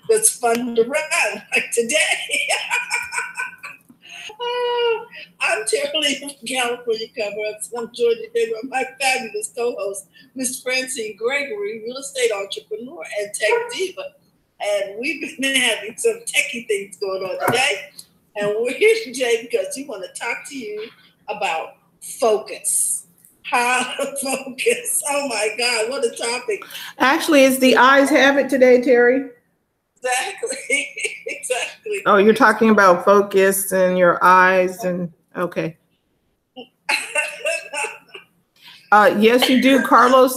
that's fun to run, like today. I'm Terry from California Cover-Ups, and I'm joined today by my fabulous co-host, Miss Francine Gregory, real estate entrepreneur and tech diva. And we've been having some techie things going on today. And we're here today because we want to talk to you about focus. How to focus. Oh my God, what a topic. Actually, it's the eyes have it today, Terry. Exactly. Exactly. Oh, you're talking about focus and your eyes and okay. Yes, you do. Carlos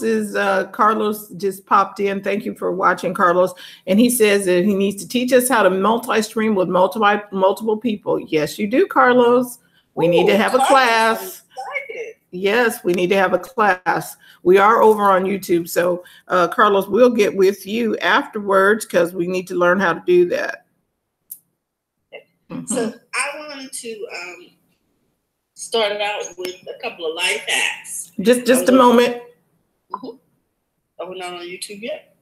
just popped in. Thank you for watching, Carlos. And he says that he needs to teach us how to multi-stream with multiple people. Yes, you do, Carlos. We need to have a class. Yes, we need to have a class. We are over on YouTube. So, Carlos, we'll get with you afterwards because we need to learn how to do that. So I wanted to start out with a couple of life hacks. Just a moment. Oh, we're not on YouTube yet?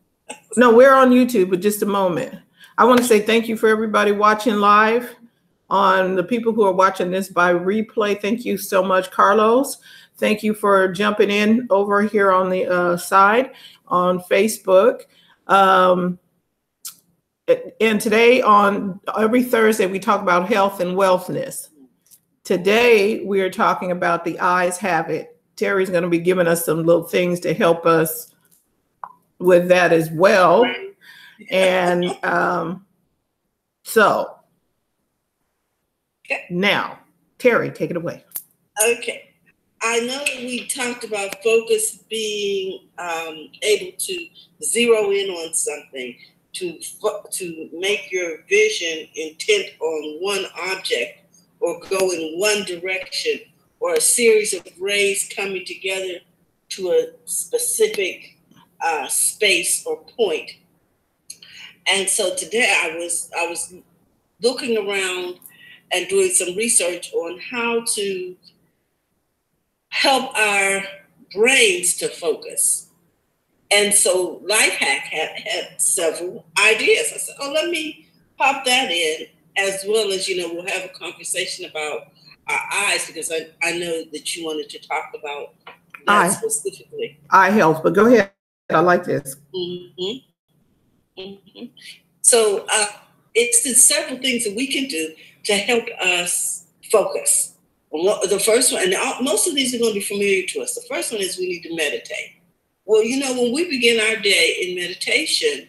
No, we're on YouTube, but just a moment. I want to say thank you for everybody watching live. On the people who are watching this by replay, thank you so much, Carlos. Thank you for jumping in over here on the side on Facebook. And today, on every Thursday, we talk about health and wealthness. Today, we are talking about the eyes have it. Terry's going to be giving us some little things to help us with that as well. And so now, Terry, take it away. Okay. I know that we talked about focus being able to zero in on something, to make your vision intent on one object or go in one direction, or a series of rays coming together to a specific space or point. And so today I was looking around and doing some research on how to help our brains to focus. And so Life Hack had several ideas. I said, oh, let me pop that in, as well as, we'll have a conversation about our eyes, because I know that you wanted to talk about that specifically. Eye health, but go ahead. I like this. Mm-hmm. Mm-hmm. So it's several things that we can do to help us focus. The first one, and most of these are going to be familiar to us. The first one is we need to meditate. Well, when we begin our day in meditation,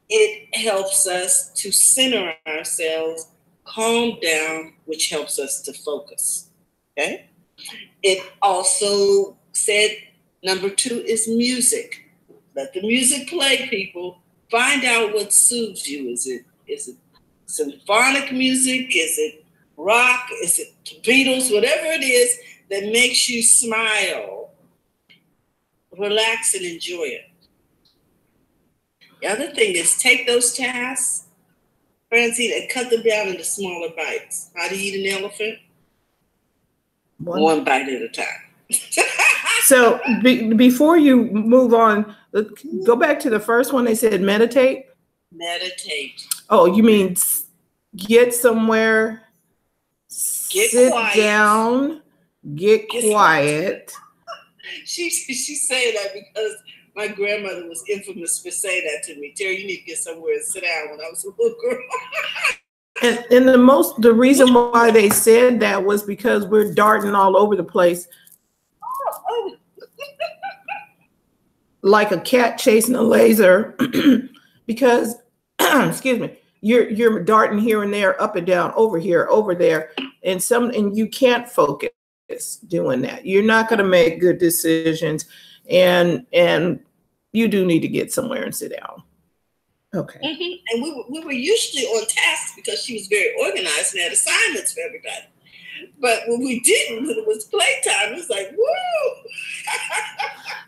it helps us to center ourselves, calm down, which helps us to focus. Okay? It also said number 2 is music. Let the music play, people. Find out what soothes you. Is it symphonic music? Is it rock? Is it Beatles? Whatever it is that makes you smile, relax and enjoy it. The other thing is take those tasks, Francine, and cut them down into smaller bites. How do you eat an elephant? One bite at a time. So before you move on, go back to the first one. They said meditate. Meditate. Oh, you mean get somewhere, sit down, get quiet. She's saying that because my grandmother was infamous for saying that to me. Terry, you need to get somewhere and sit down when I was a little girl. And the reason why they said that was because we're darting all over the place. Like a cat chasing a laser, because excuse me, you're darting here and there, up and down, over here, over there, and you can't focus doing that. You're not going to make good decisions, and you do need to get somewhere and sit down. Okay. Mm-hmm. And we were usually on task because she was very organized and had assignments for everybody. But when we didn't, when it was playtime, it was like, woo!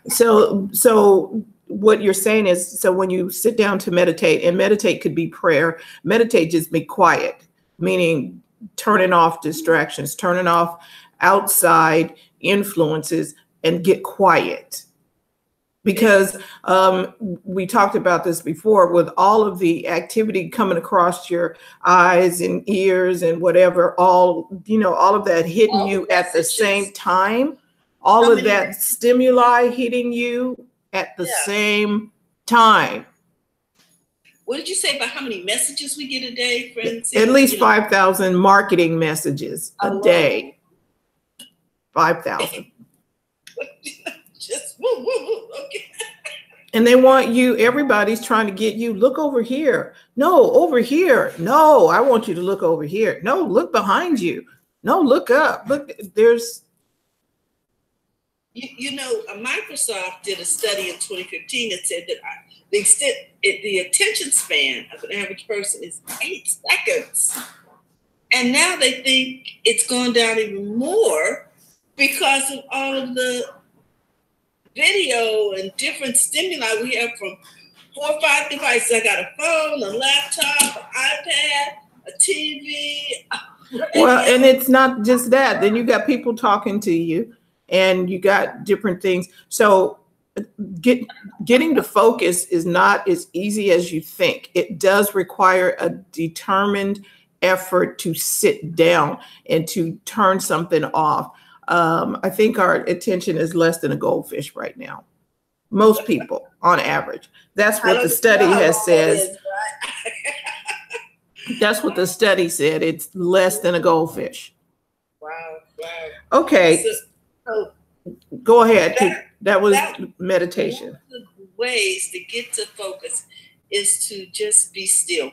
So what you're saying is, so when you sit down to meditate, and meditate could be prayer, meditate just be quiet, meaning turning off distractions, turning off outside influences, and get quiet. because we talked about this before, with all of the activity coming across your eyes and ears and whatever, all of that hitting All you the at the messages. same time, all How of many that messages? stimuli hitting you at the Yeah. same time. What did you say about how many messages we get a day, friends? At least 5,000 marketing messages a day. 5,000. Just woo, woo, woo. Okay. And they want you, everybody's trying to get you, look over here. No, over here. No, I want you to look over here. No, look behind you. No, look up. Look, there's. Microsoft did a study in 2015 that said that the attention span of an average person is 8 seconds. And now they think it's gone down even more because of all of the video and different stimuli we have from 4 or 5 devices. I got a phone, a laptop, an iPad, a TV. Well, and it's not just that. Then you got people talking to you, and you got different things. So getting to focus is not as easy as you think. It does require a determined effort to sit down and to turn something off. I think our attention is less than a goldfish right now. Most people, on average. That's what the study has said. That's what the study said. It's less than a goldfish. Wow. Okay. So go ahead. That was meditation. One of the ways to get to focus is to just be still.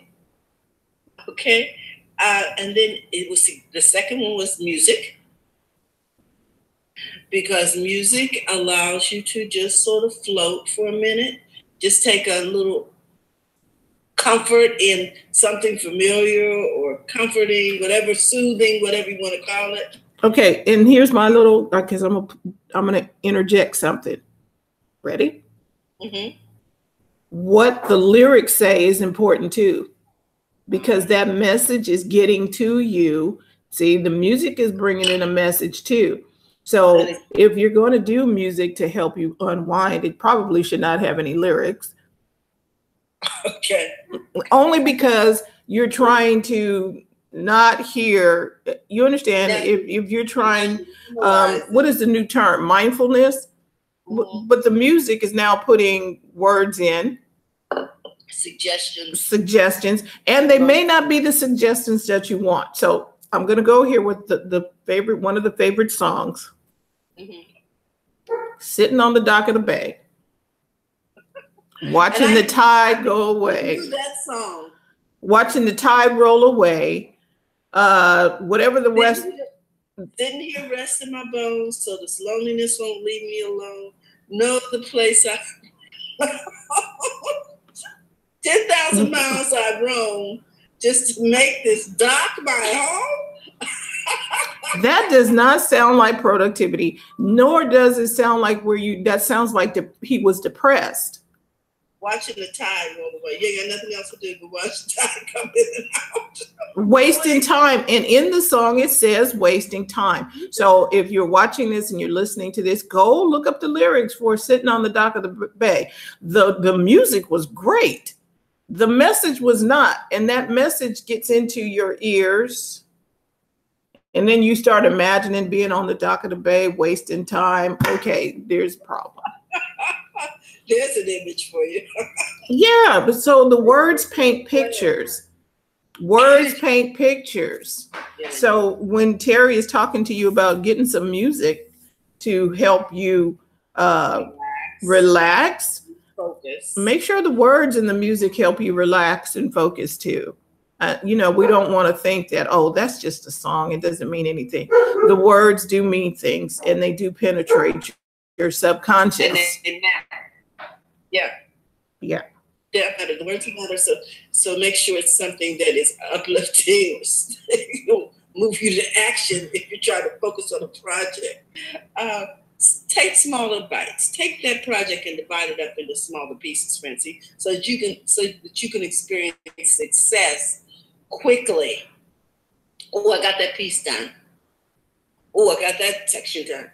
Okay. And then the second one was music. Because music allows you to just sort of float for a minute. Just take a little comfort in something familiar or comforting, whatever, soothing, whatever you want to call it. Okay, and here's my little, because I'm gonna interject something. Ready? Mm-hmm. What the lyrics say is important too, because that message is getting to you. See, the music is bringing in a message too. So if you're going to do music to help you unwind, it probably should not have any lyrics. Okay. Only because you're trying to not hear. You understand? If you're trying, what is the new term? Mindfulness. Mm-hmm. But the music is now putting words in. Suggestions, and they may not be the suggestions that you want. So I'm going to go here with one of the favorite songs. Mm-hmm. Sitting on the dock of the bay, watching the tide go away. That song. Watching the tide roll away. Whatever the rest. Didn't hear rest in my bones, so this loneliness won't leave me alone. No other place 10,000 miles I've roamed just to make this dock my home. That does not sound like productivity, nor does it sound like that sounds like he was depressed. Watching the tide roll away. You got nothing else to do but watch the tide come in and out. Wasting time. And in the song, it says wasting time. So if you're watching this and you're listening to this, go look up the lyrics for Sitting on the Dock of the Bay. The music was great. The message was not. And that message gets into your ears. And then you start imagining being on the dock of the bay, wasting time. Okay, there's a problem. There's an image for you. Yeah, but so the words paint pictures. Words paint pictures. So when Terry is talking to you about getting some music to help you relax, focus. Make sure the words in the music help you relax and focus too. We don't want to think that, oh, that's just a song. It doesn't mean anything. The words do mean things, and they do penetrate your subconscious. And they matter. Yeah. The words matter. So make sure it's something that is uplifting or move you to action if you're trying to focus on a project. Take smaller bites. Take that project and divide it up into smaller pieces, Francie, so that you can experience success quickly. Oh, I got that piece done. Oh, I got that section done.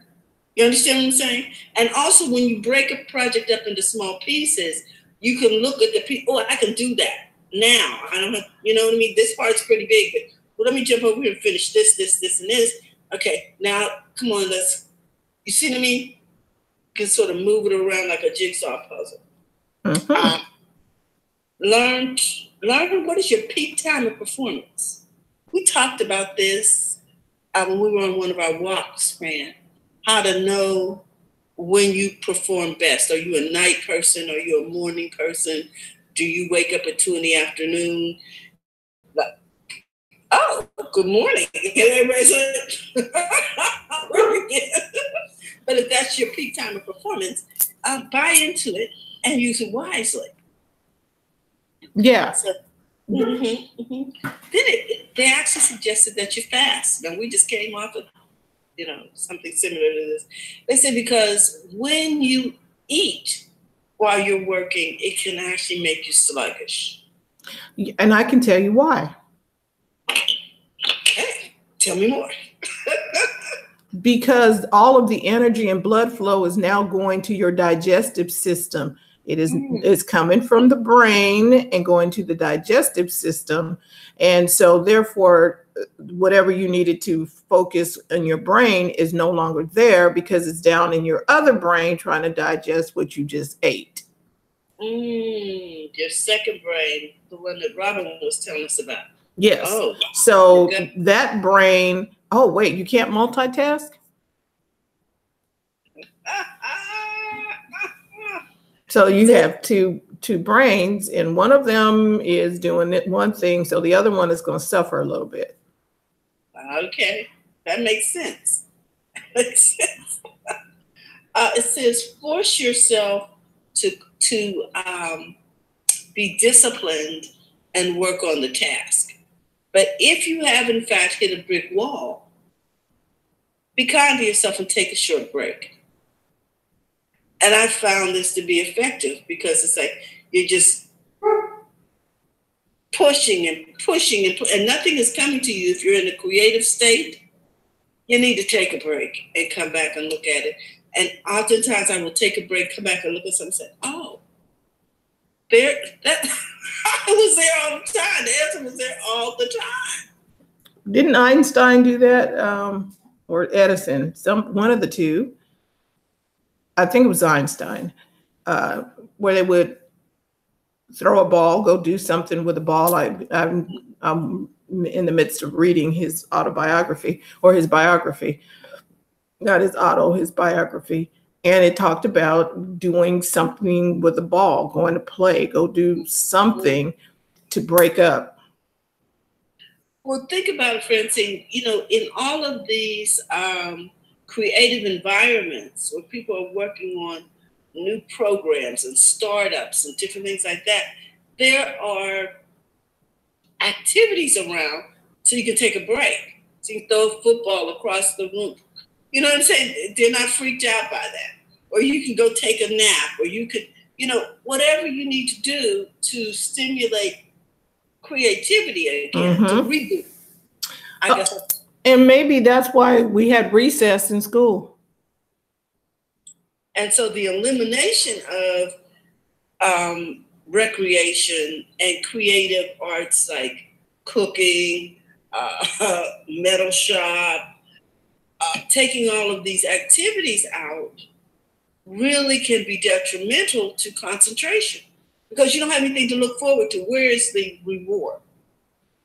You understand what I'm saying? And also, when you break a project up into small pieces, you can look at the people. Oh, I can do that now. I don't have, you know what I mean? This part's pretty big, but well, let me jump over here and finish this, and this. Okay, now come on, you see what I mean? You can sort of move it around like a jigsaw puzzle. Mm-hmm. Learn what is your peak time of performance. We talked about this when we were on one of our walks, Fran. How to know when you perform best. Are you a night person? Are you a morning person? Do you wake up at 2 in the afternoon? Oh, good morning. Everybody's like, but if that's your peak time of performance, buy into it and use it wisely. Yeah. So, Then they actually suggested that you fast. Now, we just came off of, something similar to this. They said because when you eat while you're working, it can actually make you sluggish. And I can tell you why. Okay, tell me more. Because all of the energy and blood flow is now going to your digestive system. It's coming from the brain and going to the digestive system. And so therefore, whatever you needed to focus in your brain is no longer there because it's down in your other brain trying to digest what you just ate. Your second brain, the one that Robin was telling us about. Yes. Oh, so that brain, oh, wait, you can't multitask? So you have two brains, and one of them is doing it one thing, so the other one is going to suffer a little bit. Okay, that makes sense. It says force yourself to be disciplined and work on the task. But if you have in fact hit a brick wall, be kind to yourself and take a short break. And I found this to be effective because it's like you're just pushing and nothing is coming to you. If you're in a creative state, you need to take a break and come back and look at it. And oftentimes I will take a break, come back and look at something and say, oh, I was there all the time. The answer was there all the time. Didn't Einstein do that? Or Edison? One of the two. I think it was Einstein, where they would throw a ball, go do something with a ball. I'm in the midst of reading his autobiography or his biography, not his auto, his biography. And it talked about doing something with a ball, going to play, go do something to break up. Well, think about it, Francine. In all of these creative environments where people are working on new programs and startups and different things like that, there are activities around so you can take a break. So you can throw a football across the room. You know what I'm saying? They're not freaked out by that. Or you can go take a nap, or you could, whatever you need to do to stimulate creativity again, to reboot. I guess. And maybe that's why we had recess in school. And so the elimination of recreation and creative arts like cooking, metal shop, taking all of these activities out really can be detrimental to concentration because you don't have anything to look forward to. Where is the reward?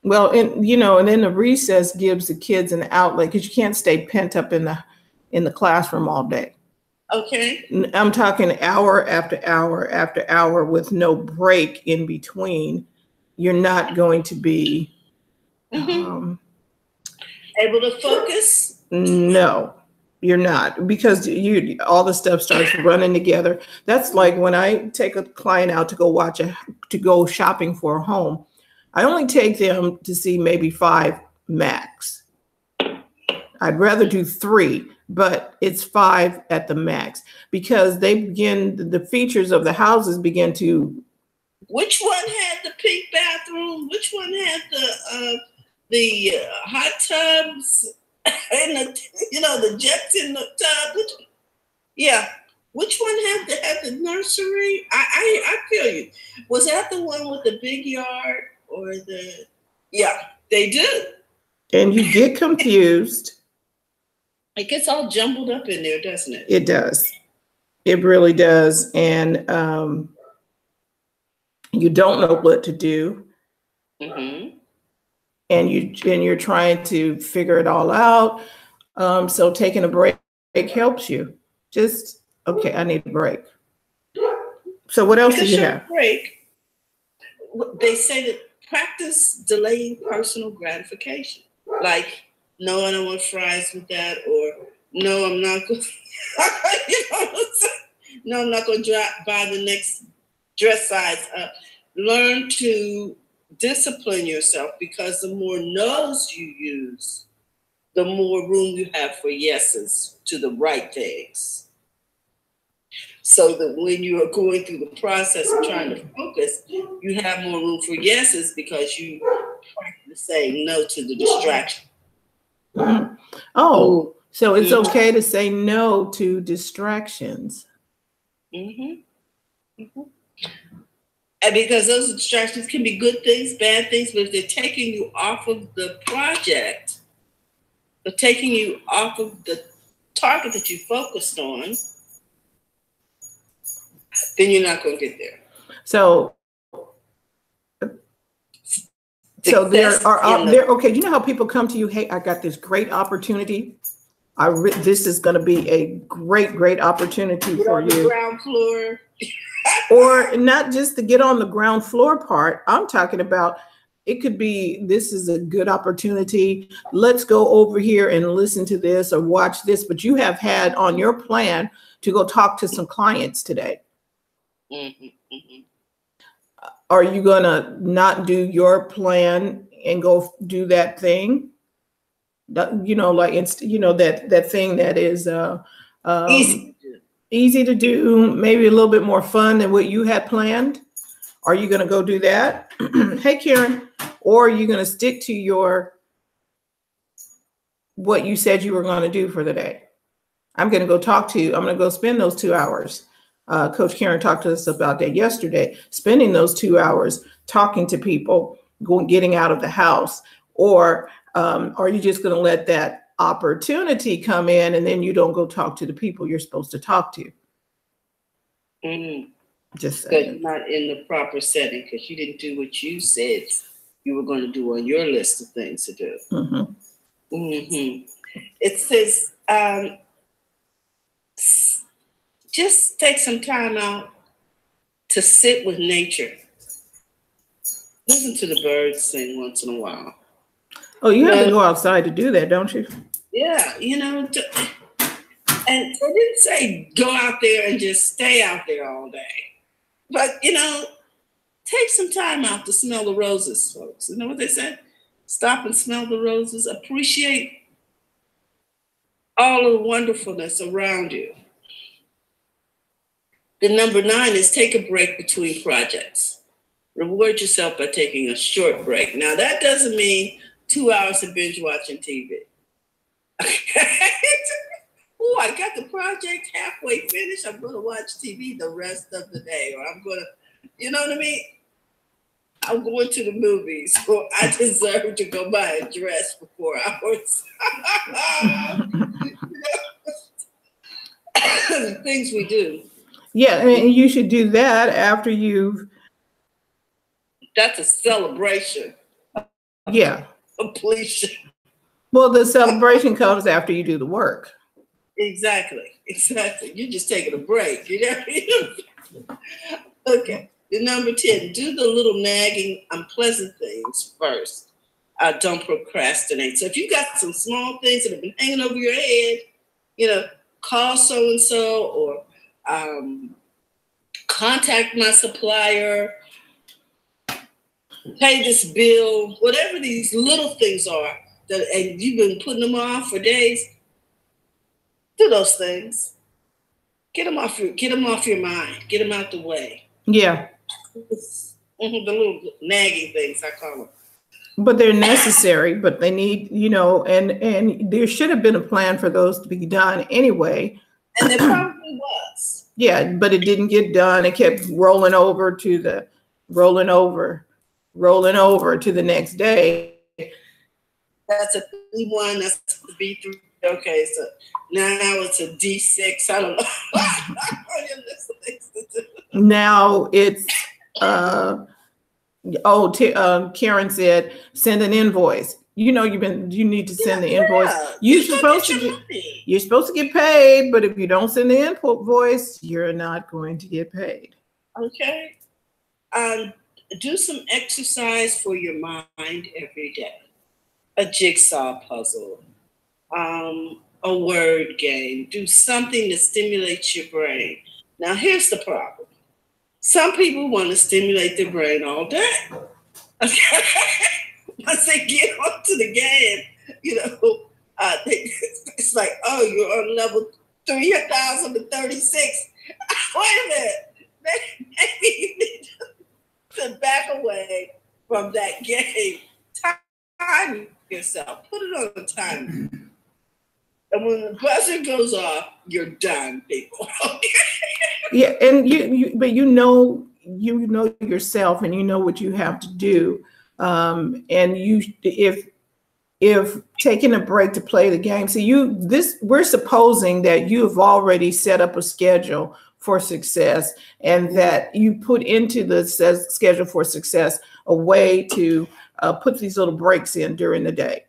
Well, and then the recess gives the kids an outlet because you can't stay pent up in the classroom all day. Okay. I'm talking hour after hour after hour with no break in between. You're not going to be able to focus. No, you're not, because all the stuff starts running together. That's like when I take a client out to go shopping for a home. I only take them to see maybe 5 max. I'd rather do 3, but it's 5 at the max because the features of the houses begin to. Which one had the pink bathroom? Which one had the hot tubs and the jets in the tub? Yeah. Which one had the nursery? I feel you. Was that the one with the big yard or the? Yeah, they do. And you get confused. It gets all jumbled up in there, doesn't it? It does. It really does. And you don't know what to do. Mm-hmm. And you're trying to figure it all out. So taking a break helps you. Just, okay, I need a break. So what else do you have? Break. They say that practice delaying personal gratification. Like, no, I don't want fries with that, or no, I'm not going. No, I'm not going to buy the next dress size up. Learn to discipline yourself, because the more no's you use, the more room you have for yeses to the right things. So that when you are going through the process of trying to focus, you have more room for yeses, because you practice saying no to the distraction. Mm-hmm. Oh, so it's okay to say no to distractions. Mm-hmm. Mm-hmm. And because those distractions can be good things, bad things, but if they're taking you off of the project, they're taking you off of the target that you focused on, then you're not going to get there. So there are okay. You know how people come to you, hey, I got this great opportunity. This is going to be a great opportunity for you. Ground floor. Or not just to get on the ground floor part. I'm talking about, it could be, this is a good opportunity. Let's go over here and listen to this or watch this. But you have had on your plan to go talk to some clients today. Mm-hmm. Mm-hmm. Are you going to not do your plan and go do that thing? You know, like it's, you know, that thing that is easy to do, maybe a little bit more fun than what you had planned. Are you going to go do that? Hey, Karen. Or are you going to stick to what you said you were going to do for the day? I'm going to go spend those 2 hours. Coach Karen talked to us about that yesterday, spending those 2 hours talking to people, getting out of the house. Or are you just going to let that opportunity come in and then you don't go talk to the people you're supposed to talk to? Mm-hmm. Just but not in the proper setting, because you didn't do what you said you were going to do on your list of things to do. Mm-hmm. Mm-hmm. It says just take some time out to sit with nature. Listen to the birds sing once in a while. Oh, you have to go outside to do that, don't you? Yeah, you know, and they didn't say go out there and just stay out there all day. But, you know, take some time out to smell the roses, folks. You know what they say? Stop and smell the roses. Appreciate all of the wonderfulness around you. The number 9 is take a break between projects. Reward yourself by taking a short break. Now, that doesn't mean 2 hours of binge watching TV. Oh, I got the project halfway finished. I'm going to watch TV the rest of the day, or I'm going to, you know what I mean? I'm going to the movies, or I deserve to go buy a dress for 4 hours. Things we do. Yeah, and you should do that after you've. That's a celebration. Yeah. Completion. Well, the celebration comes after you do the work. Exactly. You're just taking a break. You know? Okay. The number 10, do the little nagging, unpleasant things first. Don't procrastinate. So if you got some small things that have been hanging over your head, you know, call so-and-so, or contact my supplier, pay this bill, whatever these little things are, and you've been putting them off for days, do those things. Get them off your mind. Get them out the way. Yeah. The little nagging things, I call them. But they're necessary, but they need, you know, and there should have been a plan for those to be done anyway. And there probably was. Yeah, but it didn't get done. It kept rolling over to the rolling over to the next day. That's a B1, that's a B3. Okay, so now it's a D6. I don't know. Now it's Karen said send an invoice. You know, you need to send the invoice. You're supposed to get paid, but if you don't send the invoice, you're not going to get paid. Okay. Do some exercise for your mind every day. A jigsaw puzzle, a word game. Do something that stimulates your brain. Now, here's the problem. Some people want to stimulate their brain all day. Okay? Once they get onto the game, it's like, oh, you're on level 3036. Wait a minute. Maybe you need to back away from that game. Time yourself. Put it on a timer. And when the buzzer goes off, you're done, people. Yeah, and you know yourself, and you know what you have to do. And if taking a break to play the game, we're supposing that you have already set up a schedule for success, and that you put into the schedule for success a way to put these little breaks in during the day.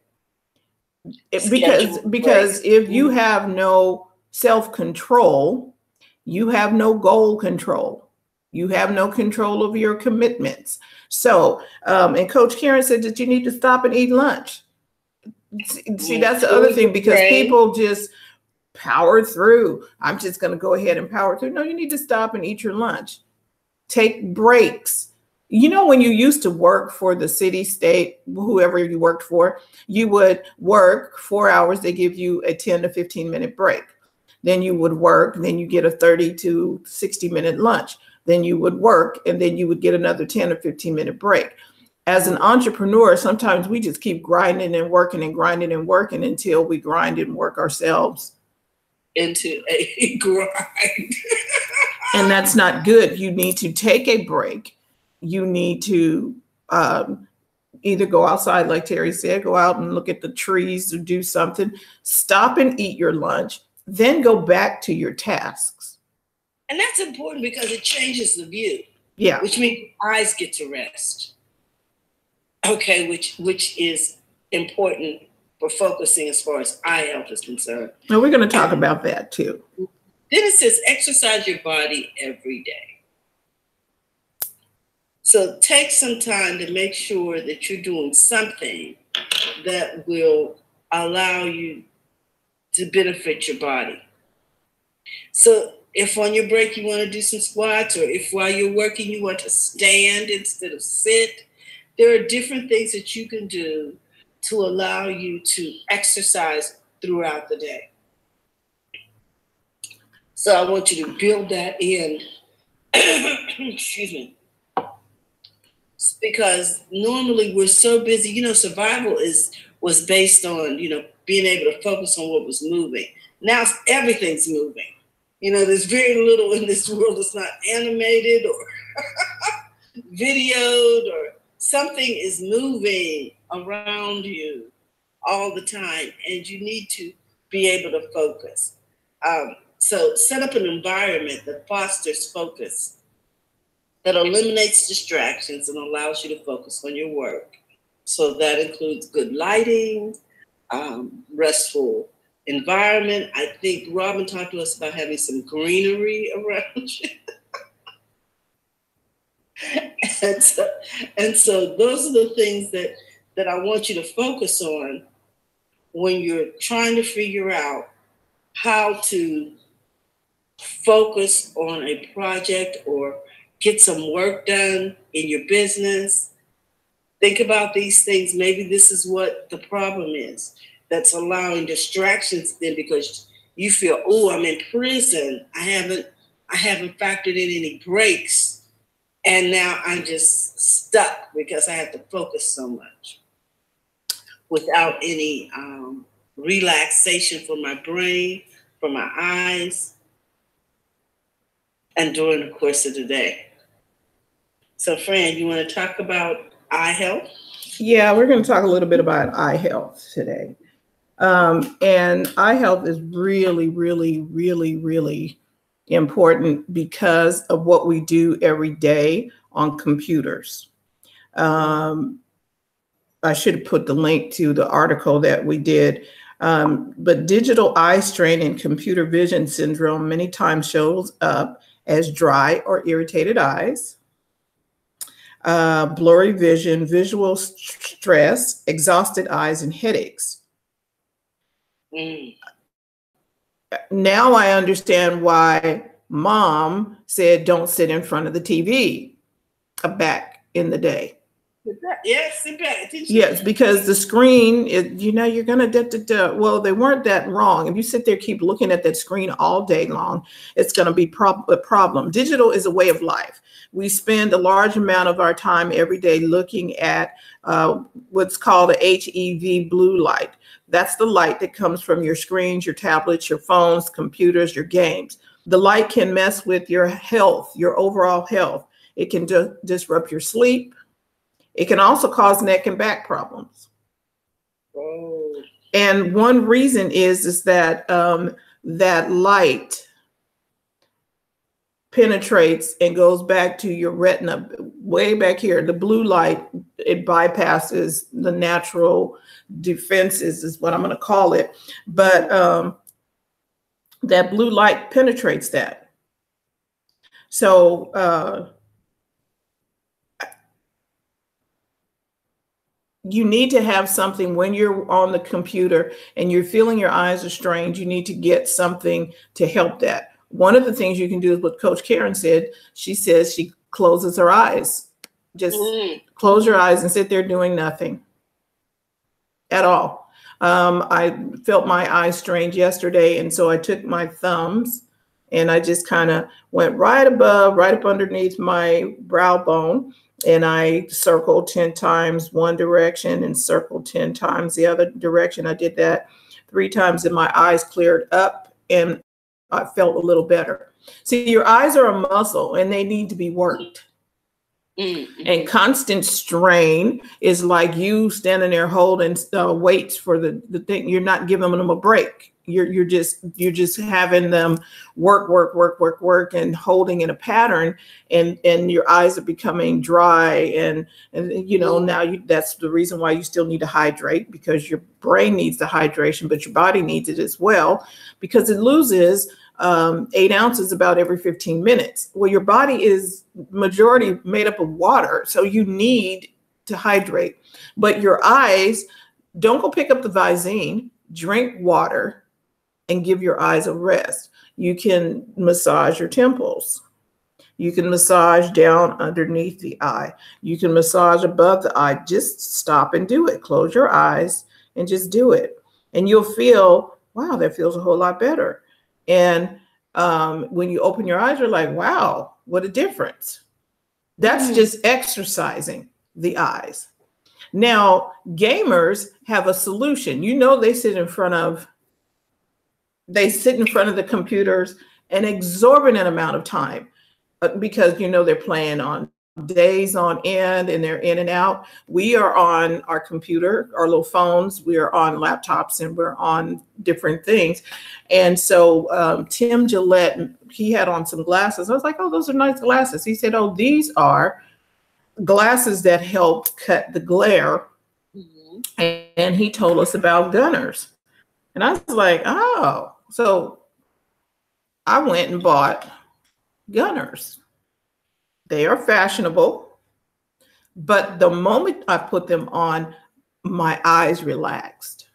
Because if you have no self-control, you have no goal control. You have no control over your commitments. So, and Coach Karen said that you need to stop and eat lunch. See, that's the other thing, because people just power through. I'm just going to go ahead and power through. No, you need to stop and eat your lunch. Take breaks. You know, when you used to work for the city, state, whoever you worked for, you would work 4 hours. They give you a 10 to 15 minute break. Then you would work, then you get a 30 to 60 minute lunch. Then you would work, and then you would get another 10 or 15 minute break. As an entrepreneur, sometimes we just keep grinding and working and grinding and working until we grind and work ourselves into a grind. And that's not good. You need to take a break. You need to either go outside, like Terry said, go out and look at the trees or do something. Stop and eat your lunch, then go back to your tasks. And that's important because it changes the view. Yeah. Which means eyes get to rest. Okay, which is important for focusing as far as eye health is concerned. Now we're going to talk about that too. Then it says exercise your body every day. So take some time to make sure that you're doing something that will allow you to benefit your body. So if on your break you want to do some squats, or if while you're working you want to stand instead of sit, there are different things that you can do to allow you to exercise throughout the day. So I want you to build that in. Excuse me. Because normally we're so busy, survival was based on, being able to focus on what was moving. Now everything's moving. There's very little in this world that's not animated or videoed, or something is moving around you all the time, and you need to be able to focus. So set up an environment that fosters focus, that eliminates distractions and allows you to focus on your work. So that includes good lighting, restful environment. I think Robin talked to us about having some greenery around you. and so those are the things that I want you to focus on when you're trying to figure out how to focus on a project or get some work done in your business. Think about these things. Maybe this is what the problem is that's allowing distractions then, because you feel, oh, I'm in prison. I haven't factored in any breaks. And now I'm just stuck because I have to focus so much without any relaxation for my brain for my eyes, and during the course of the day. So, Fran, you want to talk about eye health? Yeah, we're going to talk a little bit about eye health today. And eye health is really, really, really, really important because of what we do every day on computers. I should have put the link to the article that we did. But digital eye strain and computer vision syndrome many times shows up as dry or irritated eyes, blurry vision, visual stress, exhausted eyes, and headaches. Now I understand why Mom said don't sit in front of the TV back in the day. Yes, sit back. Yes, because the screen is, you're going to, well, they weren't that wrong. If you sit there, keep looking at that screen all day long, it's going to be a problem. Digital is a way of life. We spend a large amount of our time every day looking at what's called a HEV blue light. That's the light that comes from your screens, your tablets, your phones, computers, your games. The light can mess with your health, your overall health. It can disrupt your sleep. It can also cause neck and back problems. Oh. And one reason is that that light penetrates and goes back to your retina, way back here. The blue light, it bypasses the natural defenses, is what I'm going to call it. But that blue light penetrates that. So you need to have something when you're on the computer and you're feeling your eyes are strained. You need to get something to help that. One of the things you can do is what Coach Karen said. She says she closes her eyes. Just close your eyes and sit there doing nothing at all. I felt my eyes strained yesterday, and so I took my thumbs and I just kind of went right up underneath my brow bone. And I circled 10 times one direction and circled 10 times the other direction. I did that 3 times and my eyes cleared up and I felt a little better. See, your eyes are a muscle and they need to be worked. And constant strain is like you standing there holding weights for the thing. You're not giving them a break. You're just having them work and holding in a pattern, and your eyes are becoming dry, and now that's the reason why you still need to hydrate, because your brain needs the hydration, but your body needs it as well, because it loses 8 ounces about every 15 minutes. Well, your body is majority made up of water, so you need to hydrate. But your eyes, don't go pick up the Visine, drink water and give your eyes a rest. You can massage your temples. You can massage down underneath the eye. You can massage above the eye. Just stop and do it. Close your eyes and just do it. And you'll feel, wow, that feels a whole lot better. And when you open your eyes, you're like, wow, what a difference. That's just exercising the eyes. Now, gamers have a solution. They sit in front of the computers an exorbitant amount of time because, they're playing on days on end and they're in and out. We are on our computer, our little phones, we are on laptops, and we're on different things. And so Tim Gillette, he had on some glasses. I was like, oh, those are nice glasses. He said, oh, these are glasses that help cut the glare. And he told us about gunners. And I was like, oh. So I went and bought gunners. They are fashionable, but the moment I put them on, my eyes relaxed.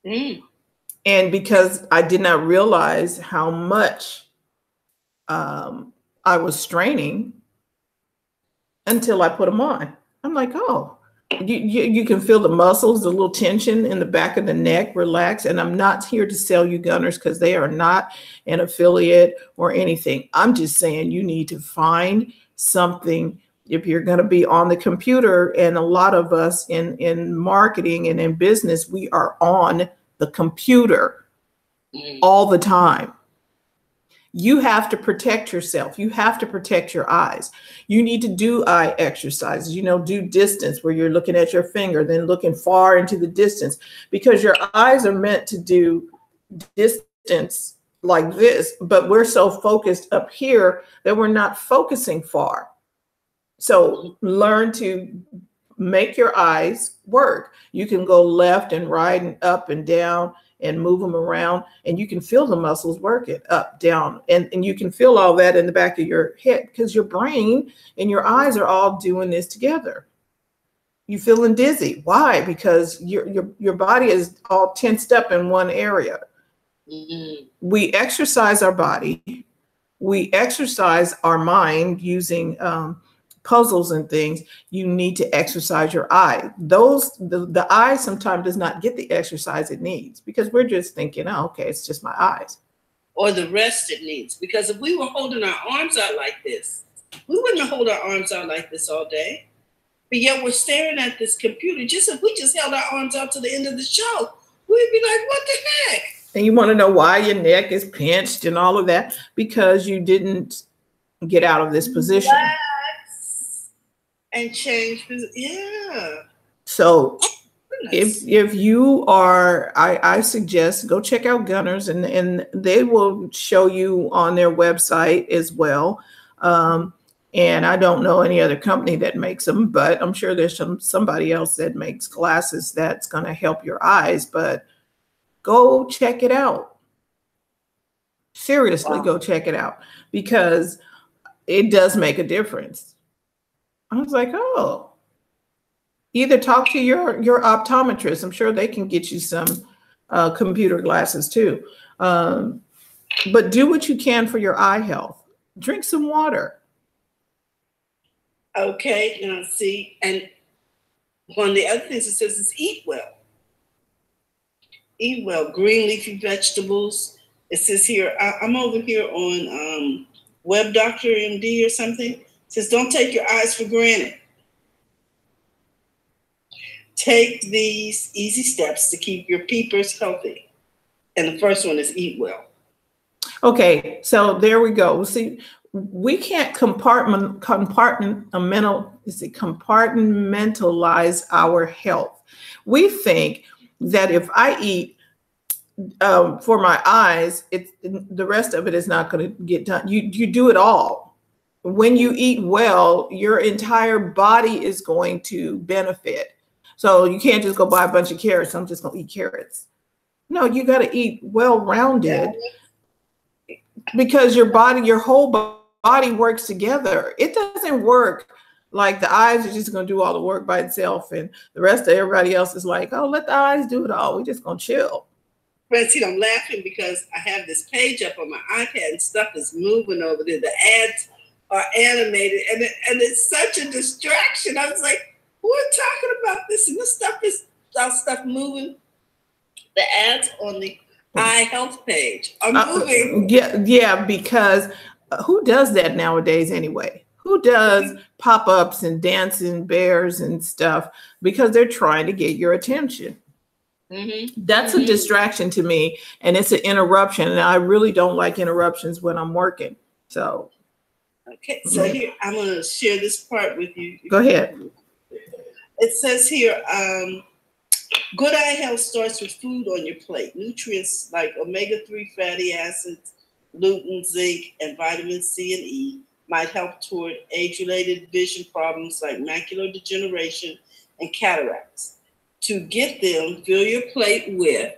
And because I did not realize how much I was straining until I put them on. I'm like, oh, you can feel the muscles, the little tension in the back of the neck relax. And I'm not here to sell you gunners because they are not an affiliate or anything. I'm just saying you need to find something. If you're going to be on the computer, and a lot of us in marketing and in business, we are on the computer. all the time. You have to protect yourself. You have to protect your eyes. You need to do eye exercises, do distance where you're looking at your finger, then looking far into the distance, because your eyes are meant to do distance like this, but we're so focused up here that we're not focusing far. So learn to make your eyes work. You can go left and right and up and down and move them around, and you can feel the muscles working up, down, and you can feel all that in the back of your head, because your brain and your eyes are all doing this together. You feeling dizzy. Why? Because your body is all tensed up in one area. We exercise our body. We exercise our mind using puzzles and things. You need to exercise your eye. The eye sometimes does not get the exercise it needs, because we're just thinking, oh, okay, it's just my eyes. Or the rest it needs. Because if we were holding our arms out like this, we wouldn't hold our arms out like this all day. But yet we're staring at this computer. If we just held our arms out to the end of the show, we'd be like, what the heck? And you want to know why your neck is pinched and all of that? Because you didn't get out of this position. And change. Yeah. So if you are, I suggest go check out Gunners, and they will show you on their website as well. And I don't know any other company that makes them, but I'm sure there's somebody else that makes glasses that's going to help your eyes. But go check it out. Seriously, Go check it out, because it does make a difference. I was like, oh, either talk to your optometrist. I'm sure they can get you some computer glasses too. But do what you can for your eye health. Drink some water. Okay, see, and one of the other things it says is eat well. Eat well, green leafy vegetables. It says here, I'm over here on Web Doctor MD or something. It says, don't take your eyes for granted. Take these easy steps to keep your peepers healthy. And the first one is eat well. Okay, so there we go. See, we can't compartmentalize our health. We think that if I eat for my eyes, the rest of it is not going to get done. You do it all. When you eat well, your entire body is going to benefit. So you can't just go buy a bunch of carrots. I'm just going to eat carrots. No, you got to eat well-rounded, because your whole body works together. It doesn't work like the eyes are just going to do all the work by itself, and the rest of everybody else is like, oh, let the eyes do it all. We're just going to chill. Francine, I'm laughing because I have this page up on my iPad and stuff is moving over there. The ads are animated, and it's such a distraction. I was like, we're talking about this, and this stuff is stuff moving. The ads on the eye health page are moving. Yeah, because who does that nowadays anyway? Who does pop-ups and dancing bears and stuff because they're trying to get your attention? That's a distraction to me, and it's an interruption, and I really don't like interruptions when I'm working. So okay, so here I'm going to share this part with you. Go ahead. It says here, good eye health starts with food on your plate. Nutrients like omega-3 fatty acids, lutein, zinc, and vitamin C and E might help toward age-related vision problems like macular degeneration and cataracts. To get them, fill your plate with,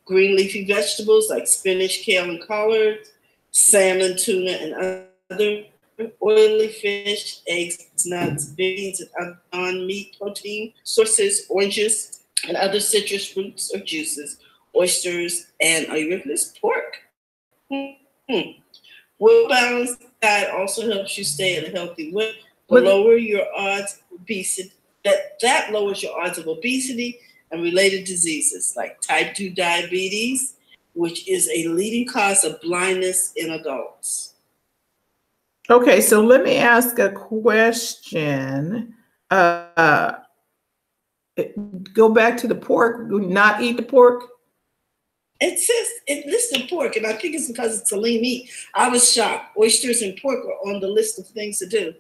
green leafy vegetables like spinach, kale, and collards, salmon, tuna, and other oily fish, eggs, nuts, beans, and non-meat protein sources, oranges, and other citrus fruits or juices, oysters, and, are you ready for this? Pork. Well-balanced diet also helps you stay in a healthy weight, lower your odds of obesity. That lowers your odds of obesity and related diseases like type 2 diabetes, which is a leading cause of blindness in adults. Okay, so let me ask a question. Go back to the pork. Do not eat the pork. It says it listed pork, and I think it's because it's a lean meat. I was shocked. Oysters and pork are on the list of things to do.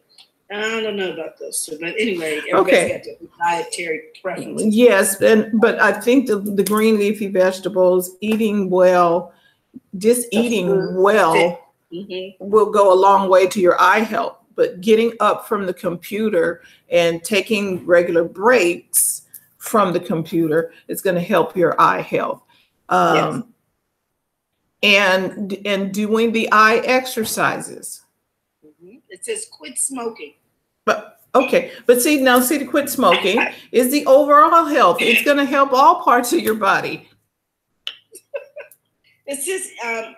I don't know about those two, but anyway, everybody's got their dietary preferences. Yes, but I think the green leafy vegetables, eating well, just eating well will go a long way to your eye health. But getting up from the computer and taking regular breaks from the computer is going to help your eye health. Yes. And doing the eye exercises. It says quit smoking. But okay, but see to quit smoking is the overall health. It's going to help all parts of your body. It says, let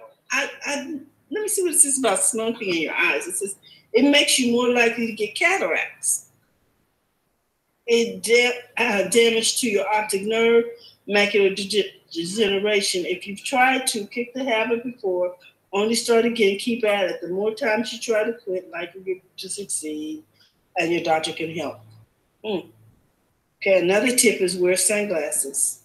me see what it says about smoking in your eyes. It says it makes you more likely to get cataracts. Damage to your optic nerve, macular degeneration. If you've tried to kick the habit before, only start again, keep at it. The more times you try to quit, likely to succeed, and your doctor can help. Okay, another tip is wear sunglasses.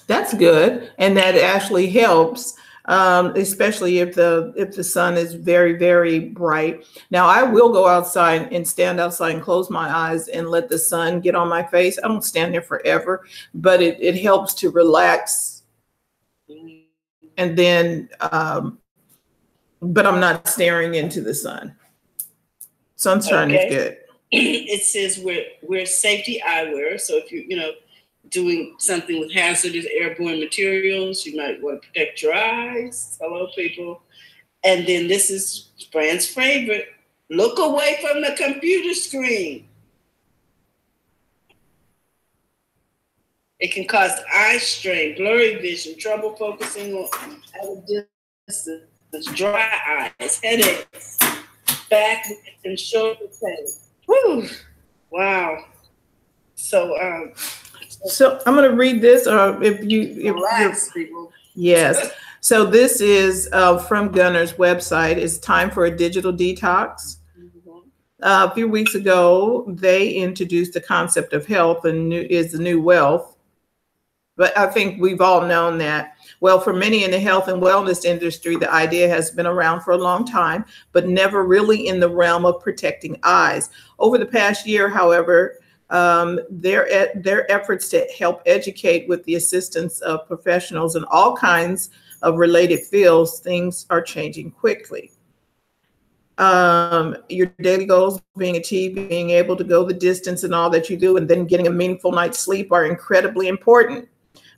That's good, and that actually helps, especially if the sun is very, very bright. Now, I will go outside and stand outside and close my eyes and let the sun get on my face. I don't stand there forever, but it helps to relax. And then, but I'm not staring into the sun. Sunshine is good. It says wear safety eyewear. So if you're doing something with hazardous airborne materials, you might want to protect your eyes. Hello, people. And then this is Fran's favorite. Look away from the computer screen. It can cause eye strain, blurry vision, trouble focusing on at a distance, dry eyes, headaches, back and shoulder pain. Whew. Wow. So I'm going to read this, or if relax, people. Yes. So this is from Gunner's website. It's time for a digital detox. A few weeks ago, they introduced the concept of health and is the new wealth. But I think we've all known that. Well, for many in the health and wellness industry, the idea has been around for a long time, but never really in the realm of protecting eyes. Over the past year, however, their efforts to help educate with the assistance of professionals in all kinds of related fields, things are changing quickly. Your daily goals being achieved, being able to go the distance in all that you do, and then getting a meaningful night's sleep are incredibly important.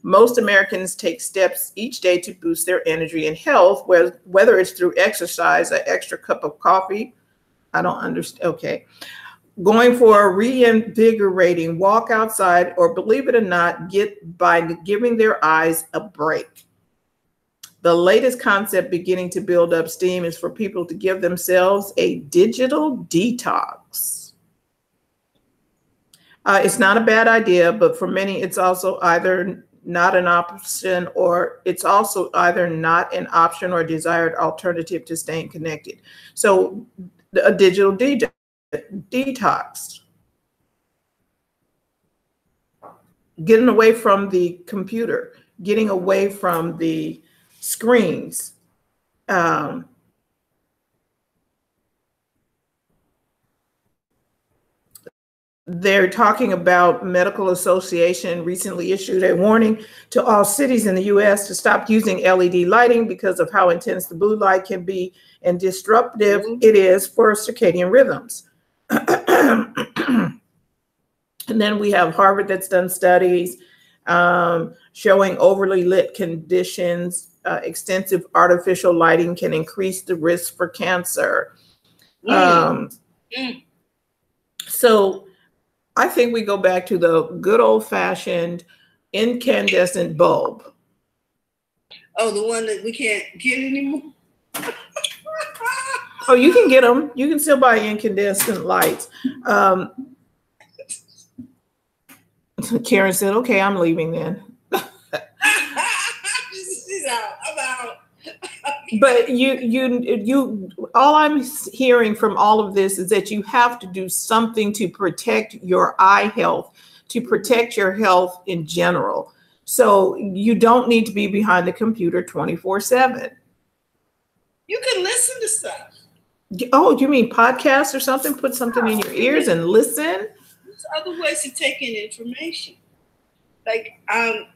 Most Americans take steps each day to boost their energy and health, whether it's through exercise, an extra cup of coffee. I don't understand. Okay. Going for a reinvigorating walk outside, or believe it or not, by giving their eyes a break. The latest concept beginning to build up steam is for people to give themselves a digital detox. It's not a bad idea, but for many, it's also either not an option, or it's also either not an option or a desired alternative to staying connected. So a digital detox, getting away from the computer, getting away from the screens. They're talking about medical association recently issued a warning to all cities in the US to stop using LED lighting because of how intense the blue light can be and disruptive it is for circadian rhythms. And then we have Harvard that's done studies showing overly lit conditions, extensive artificial lighting can increase the risk for cancer. So I think we go back to the good old-fashioned incandescent bulb. Oh, the one that we can't get anymore? Oh, you can get them. You can still buy incandescent lights. Karen said, okay, I'm leaving then. She's out. I'm out. But you all I'm hearing from all of this is that you have to do something to protect your eye health, to protect your health in general. So you don't need to be behind the computer 24/7. You can listen to stuff. Oh, you mean podcasts or something? Put something in your ears and listen? There's other ways to take in information. Like my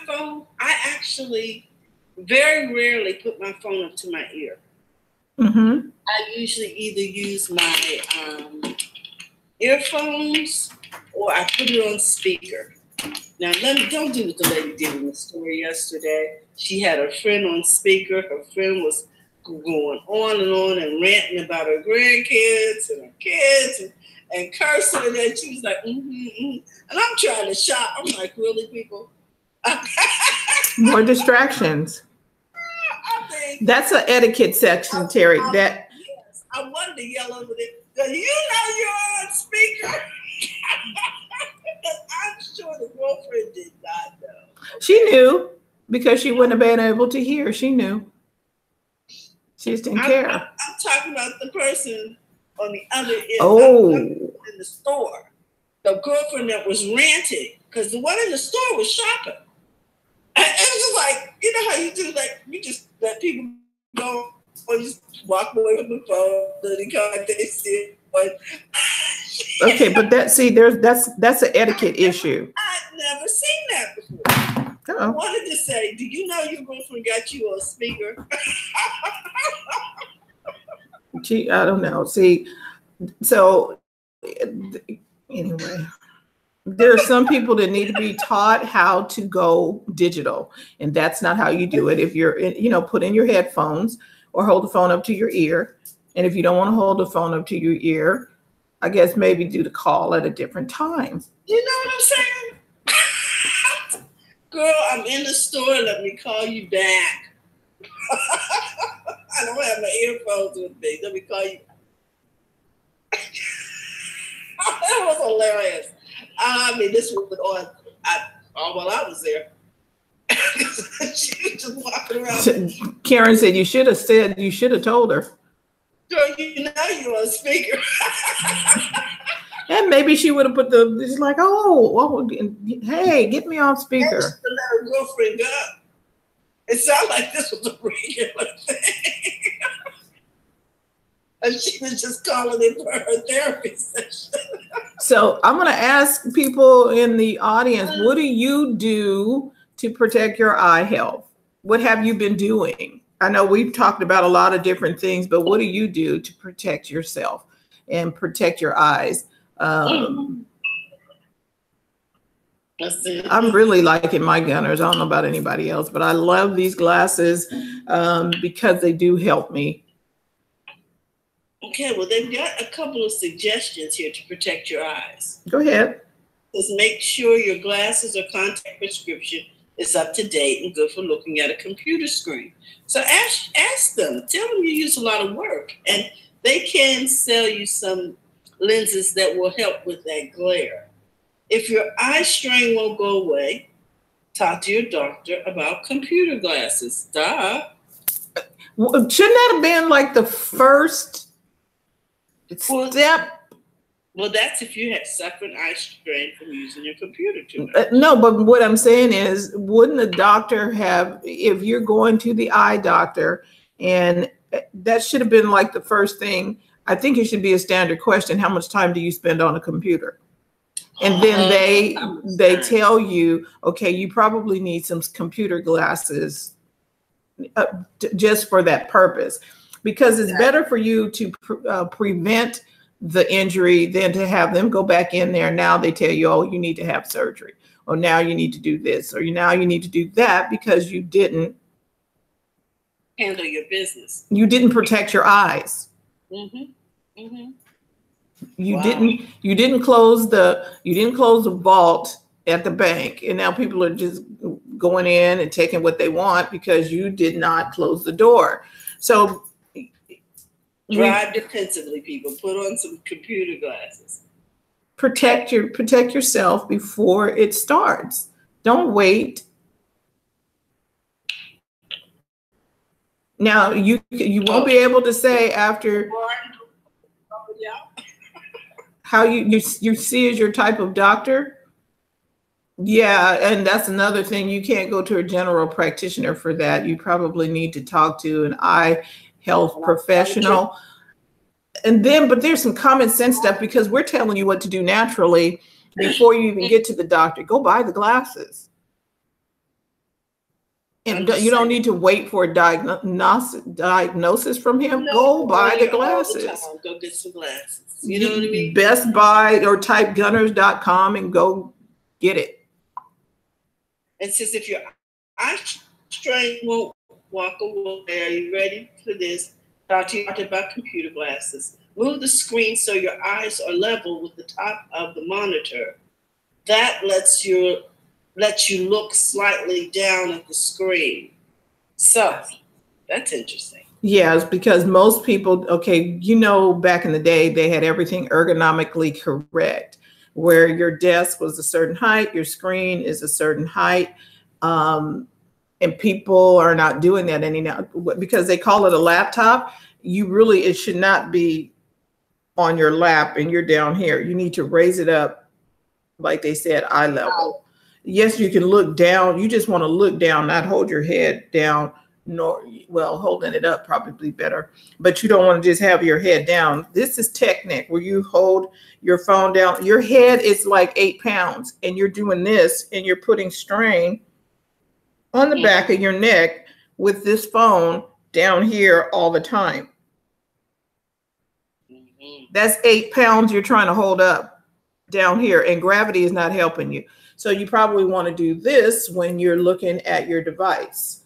phone, I actually very rarely put my phone up to my ear. Mm-hmm. I usually either use my earphones or I put it on speaker. Now, don't do what the lady did in the story yesterday. She had her friend on speaker. Her friend was going on and ranting about her grandkids and her kids and cursing. And then she was like, and I'm trying to shop. I'm like, really, people? More distractions. That's an etiquette section, Terry. Yes, I wanted to yell over there. You know you're on speaker. I'm sure the girlfriend did not know. She knew because she wouldn't have been able to hear. She knew. She just didn't care. I'm talking about the person on the other end. Oh. In the store. The girlfriend that was ranting because the one in the store was shopping. And it was just like, you know how you do, like, you just let people go or you just walk away from the phone, let it come like they see. Okay, but that's an etiquette issue. I've never seen that before. I wanted to say, do you know your girlfriend got you on speaker? Gee, I don't know. See, so anyway, there are some people that need to be taught how to go digital, and that's not how you do it. If you're, put in your headphones or hold the phone up to your ear. And if you don't want to hold the phone up to your ear, I guess maybe do the call at a different time. You know what I'm saying? Girl, I'm in the store. Let me call you back. I don't have my earphones with me. Let me call you. That was hilarious. I mean, this was on while I was there. She was just walking around. Karen said you should have told her. Girl, you know you're on speaker. And maybe she would have put it's like, hey, get me on speaker. And she let her girlfriend go. It sounded like this was a regular thing. And she was just calling it for her therapy session. So I'm going to ask people in the audience, what do you do to protect your eye health? What have you been doing? I know we've talked about a lot of different things, but what do you do to protect yourself and protect your eyes? I'm really liking my Gunners. I don't know about anybody else, but I love these glasses because they do help me. Okay, well, they've got a couple of suggestions here to protect your eyes. Go ahead. Just make sure your glasses or contact prescription is up to date and good for looking at a computer screen. So ask them, tell them you use a lot of work, and they can sell you some lenses that will help with that glare. If your eye strain won't go away, talk to your doctor about computer glasses. Duh. Shouldn't that have been like the first step? Well, that's if you had suffered eye strain from using your computer too much. No, but what I'm saying is, wouldn't the doctor have, if you're going to the eye doctor, and that should have been like the first thing. I think it should be a standard question. How much time do you spend on a computer? And then they tell you, okay, you probably need some computer glasses just for that purpose, because it's better for you to prevent the injury than to have them go back in there. Now they tell you, oh, you need to have surgery, or now you need to do this, or now you need to do that, because you didn't handle your business. You didn't protect your eyes. Mm-hmm. Mm-hmm. You didn't close the vault at the bank, and now people are just going in and taking what they want because you did not close the door. So drive defensively, people. Put on some computer glasses. Protect yourself before it starts. Don't wait. Now you won't be able to say after how you see as your type of doctor. Yeah, and that's another thing. You can't go to a general practitioner for that. You probably need to talk to an eye health professional. And then, but there's some common sense stuff because we're telling you what to do naturally before you even get to the doctor. Go buy the glasses. And you don't need to wait for a diagnosis from him. Go buy the glasses. Go get some glasses. You know what I mean? Best Buy or type gunners.com and go get it. And since if your eye strain won't walk away, are you ready for this? Talked about computer glasses. Move the screen so your eyes are level with the top of the monitor. That lets you look slightly down at the screen. So that's interesting. Yes, because most people, okay, you know, back in the day, they had everything ergonomically correct, where your desk was a certain height, your screen is a certain height. And people are not doing that anymore because they call it a laptop. It should not be on your lap and you're down here. You need to raise it up, like they said, eye level. Yes, you can look down. You just want to look down, not hold your head down. Well, holding it up probably better, but you don't want to just have your head down. This is technique where you hold your phone down. Your head is like 8 pounds and you're doing this and you're putting strain on the back of your neck with this phone down here all the time. That's 8 pounds you're trying to hold up down here, and gravity is not helping you. So you probably want to do this when you're looking at your device,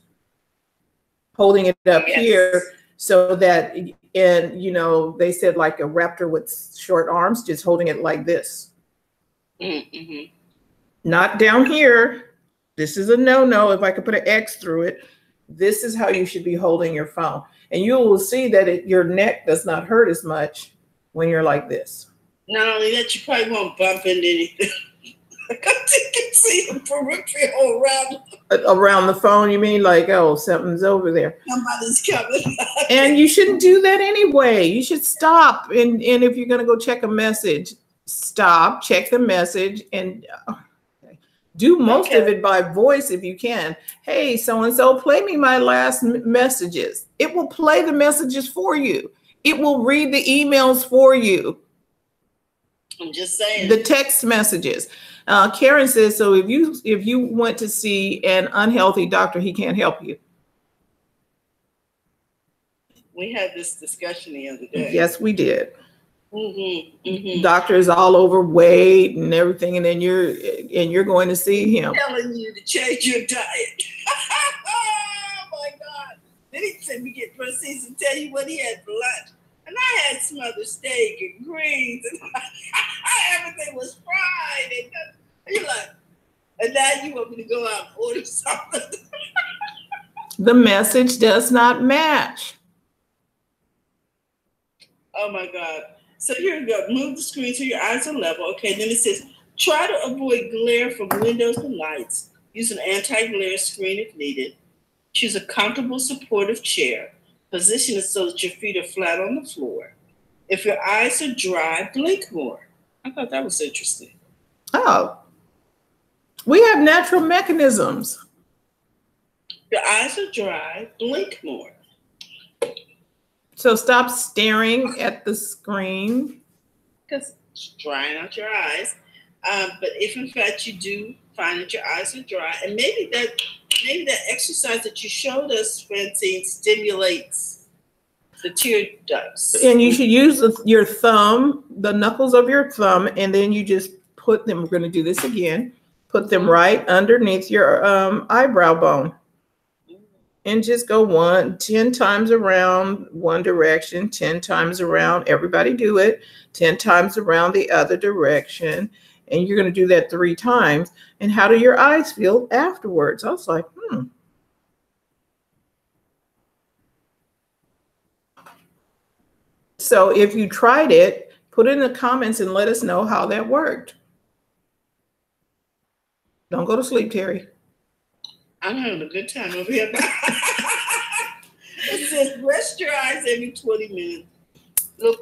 holding it up here so that, and you know, they said like a raptor with short arms, just holding it like this. Not down here. This is a no-no. If I could put an X through it, this is how you should be holding your phone. And you will see that your neck does not hurt as much when you're like this. Not only that, you probably won't bump into anything. You can see the peripheral around the phone. You mean like, oh, something's over there. Somebody's coming. And you shouldn't do that anyway. You should stop. And if you're going to go check a message, stop, check the message, and do most of it by voice if you can. Hey, so-and-so, play me my last messages. It will play the messages for you. It will read the emails for you. I'm just saying. The text messages. Karen says, so if you went to see an unhealthy doctor, he can't help you. We had this discussion the other day. Yes, we did. Doctors all overweight and everything, and then you're going to see him. I'm telling you to change your diet. Oh my God! Then he said we get proceeds and tell you what he had for lunch, and I had smothered steak and greens, and everything was fried. And you're like, and now you want me to go out and order something? The message does not match. Oh my God. So here we go. Move the screen so your eyes are level. Okay, then it says, try to avoid glare from windows and lights. Use an anti-glare screen if needed. Choose a comfortable, supportive chair. Position it so that your feet are flat on the floor. If your eyes are dry, blink more. I thought that was interesting. Oh, we have natural mechanisms. Your eyes are dry, blink more. So stop staring at the screen. Because it's drying out your eyes. But if in fact you do find that your eyes are dry, and maybe that exercise that you showed us, Francine, stimulates the tear ducts. And you should use your thumb, the knuckles of your thumb, and then you just put them, we're going to do this again, put them right underneath your eyebrow bone. And just go 10 times around one direction, 10 times around. Everybody do it. 10 times around the other direction. And you're going to do that 3 times. And how do your eyes feel afterwards? I was like, So if you tried it, put it in the comments and let us know how that worked. Don't go to sleep, Terry. I'm having a good time over here. It says rest your eyes every 20 minutes.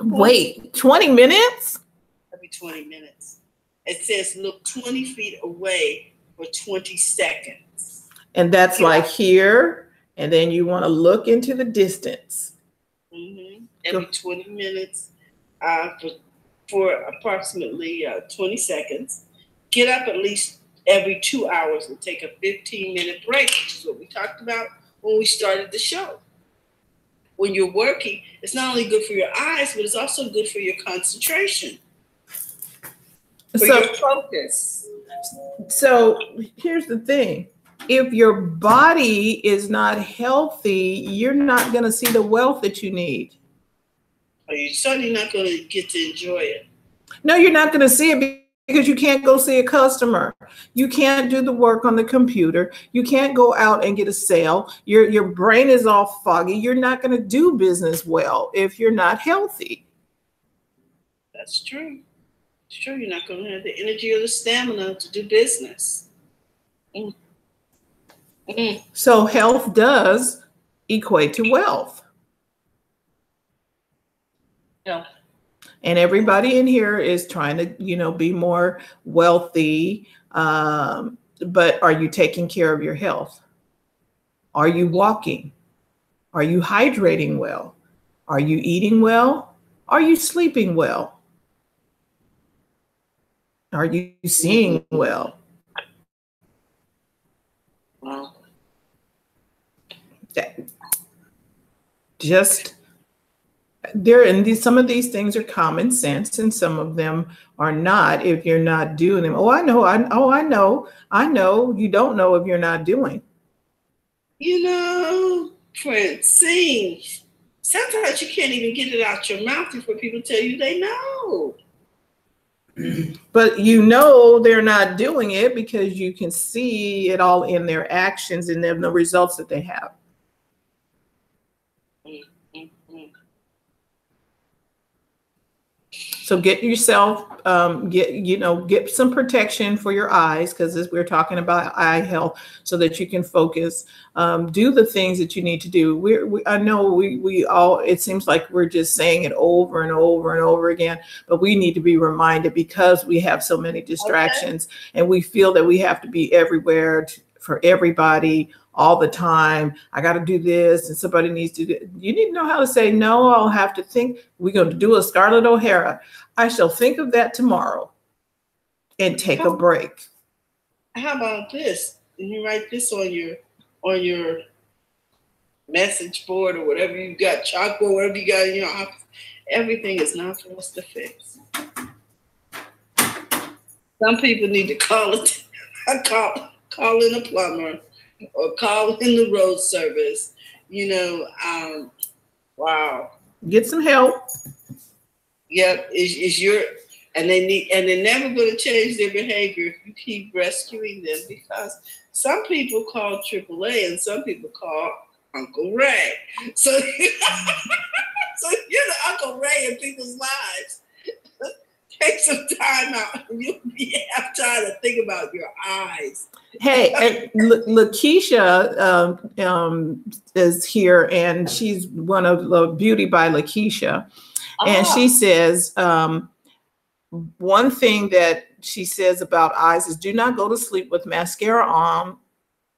Wait, 20 minutes? Every 20 minutes. It says look 20 feet away for 20 seconds. And that's like here, and then you want to look into the distance. Every 20 minutes for approximately 20 seconds. Get up at least every 2 hours and take a 15-minute break, which is what we talked about when we started the show. When you're working, it's not only good for your eyes, but it's also good for your concentration, for your focus. So here's the thing. If your body is not healthy, you're not going to see the wealth that you need. You're certainly not going to get to enjoy it. No, you're not going to see it because you can't go see a customer. You can't do the work on the computer. You can't go out and get a sale. Your brain is all foggy. You're not going to do business well if you're not healthy. That's true. It's true. You're not going to have the energy or the stamina to do business. So health does equate to wealth. Yeah. And everybody in here is trying to, be more wealthy. But are you taking care of your health? Are you walking? Are you hydrating well? Are you eating well? Are you sleeping well? Are you seeing well? Wow. Just there, and some of these things are common sense, and some of them are not. If you're not doing them, I know. You don't know if you're not doing. Francine, sometimes you can't even get it out your mouth before people tell you they know. But they're not doing it because you can see it all in their actions and then the results that they have. So get yourself, get some protection for your eyes, because we're talking about eye health, so that you can focus. Do the things that you need to do. I know we all, it seems like we're just saying it over and over and over again, but we need to be reminded, because we have so many distractions, and we feel that we have to be everywhere for everybody all the time. I got to do this, and somebody needs to do. You need to know how to say no. I'll have to think. We're going to do a Scarlett O'Hara. I shall think of that tomorrow and take a break. How about this? You write this on your message board or whatever you got, chalkboard, whatever you got in your office. Everything is not for us to fix. Some people need to call in a plumber, or call in the road service. Wow. Get some help. Yep, and they're never going to change their behavior if you keep rescuing them, because some people call AAA and some people call Uncle Ray. So, so you're the Uncle Ray in people's lives. Take some time out, and you'll have time to think about your eyes. Hey, and Lakeisha is here, and she's one of the Beauty by Lakeisha. And she says, one thing that she says about eyes is, do not go to sleep with mascara on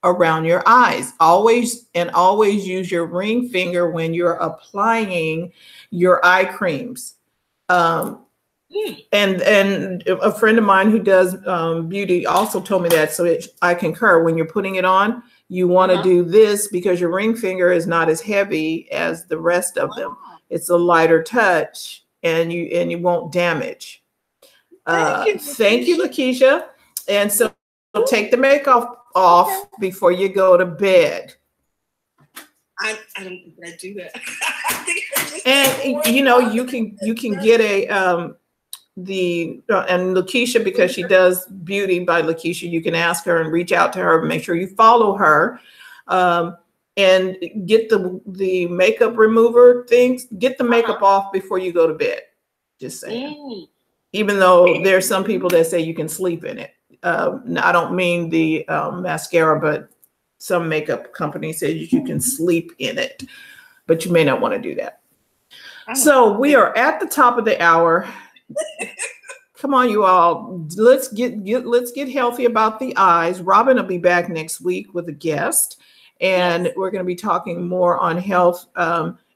around your eyes. Always use your ring finger when you're applying your eye creams. And a friend of mine who does beauty also told me that, so I concur. When you're putting it on, you want to do this, because your ring finger is not as heavy as the rest of them. It's a lighter touch, and you won't damage. Thank you, Lakeisha. And so take the makeup off before you go to bed. I don't think I do that. And you can get and Lakeisha, because she does Beauty by Lakeisha, you can ask her and reach out to her, make sure you follow her, and get the makeup remover things. Get the makeup off before you go to bed. Just saying. Even though there's some people that say you can sleep in it. I don't mean the mascara, but some makeup company says you can sleep in it, but you may not want to do that. So we are at the top of the hour. Come on, you all. Let's get healthy about the eyes. Robin will be back next week with a guest, and Yes. we're going to be talking more on health.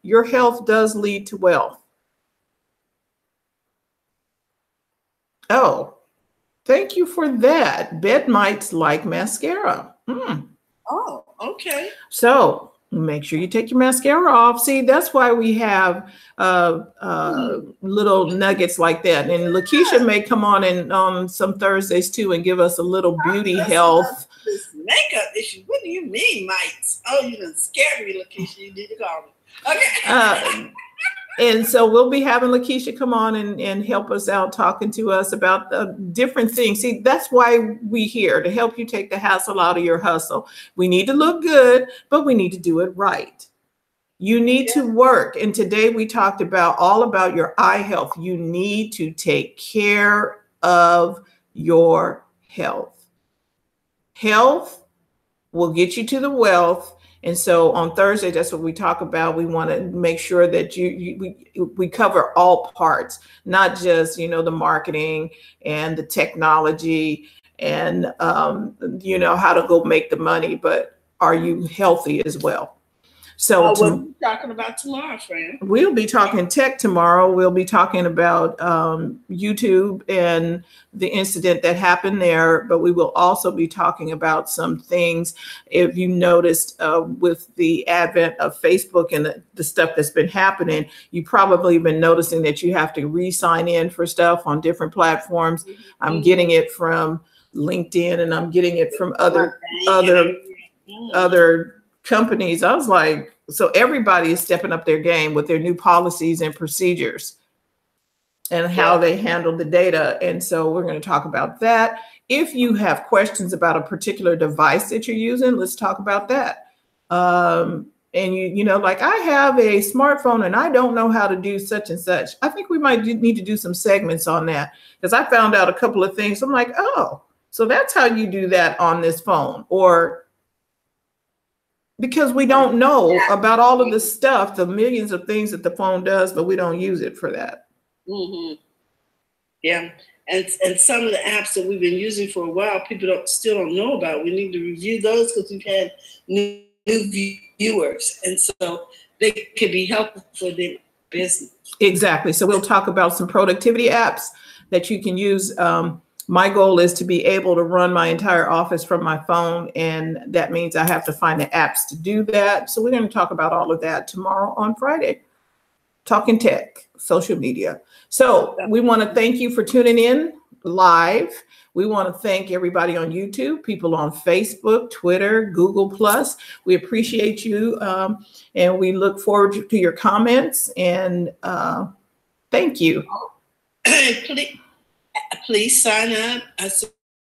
Your health does lead to wealth. Oh, thank you for that. Bed mites like mascara. Oh, okay. So make sure you take your mascara off. See, that's why we have little nuggets like that. And Lakeisha may come on and on some Thursdays too and give us a little beauty health. This makeup issue. What do you mean, mites? Oh, you done scared me, Lakeisha. You need to call me. Okay. And so we'll be having Lakeisha come on and help us out, talking to us about different things. See, that's why we're here, to help you take the hassle out of your hustle. We need to look good, but we need to do it right. You need to work. And today we talked about all about your eye health. You need to take care of your health. Health will get you to the wealth. And so on Thursday, that's what we talk about. We want to make sure that we cover all parts, not just, the marketing and the technology and, how to go make the money, but are you healthy as well? So what are we talking about tomorrow, friend? We'll be talking tech tomorrow. We'll be talking about YouTube and the incident that happened there, but we will also be talking about some things. If you noticed with the advent of Facebook and the stuff that's been happening, you probably been noticing that you have to re-sign in for stuff on different platforms. I'm getting it from LinkedIn and I'm getting it from other companies. I was like, so everybody is stepping up their game with their new policies and procedures and how they handle the data. And so we're going to talk about that. If you have questions about a particular device that you're using, let's talk about that. And like I have a smartphone and I don't know how to do such and such. I think we might need to do some segments on that, because I found out a couple of things. I'm like, oh, so that's how you do that on this phone. Or because we don't know about all of the stuff, the millions of things that the phone does, but we don't use it for that. Mm-hmm. Yeah. And some of the apps that we've been using for a while, people still don't know about. We need to review those because we've had new viewers. And so they could be helpful for their business. Exactly. So we'll talk about some productivity apps that you can use. My goal is to be able to run my entire office from my phone, and that means I have to find the apps to do that. So we're going to talk about all of that tomorrow on Friday, talking tech, social media. So we want to thank you for tuning in live. We want to thank everybody on YouTube, people on Facebook, Twitter, Google+. We appreciate you, and we look forward to your comments, and thank you. Please sign up and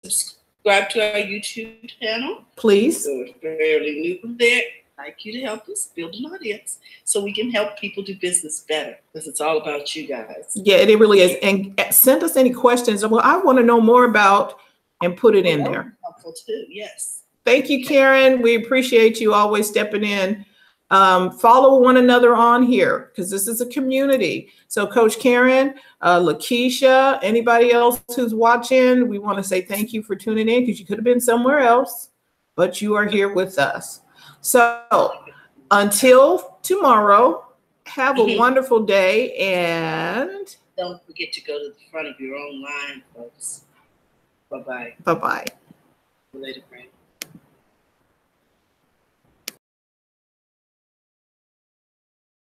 subscribe to our YouTube channel. Please. So we're fairly new there. I'd like you to help us build an audience so we can help people do business better, because it's all about you guys. Yeah, it really is. And send us any questions. Well, I want to know more about, and put it in there. Helpful too. Yes. Thank you, Karen. We appreciate you always stepping in. Follow one another on here, because this is a community. So Coach Karen, Lakeisha, anybody else who's watching, we want to say thank you for tuning in, because you could have been somewhere else, but you are here with us. So until tomorrow, have a wonderful day, and don't forget to go to the front of your own line, folks. Bye-bye. Bye-bye. Later, friend.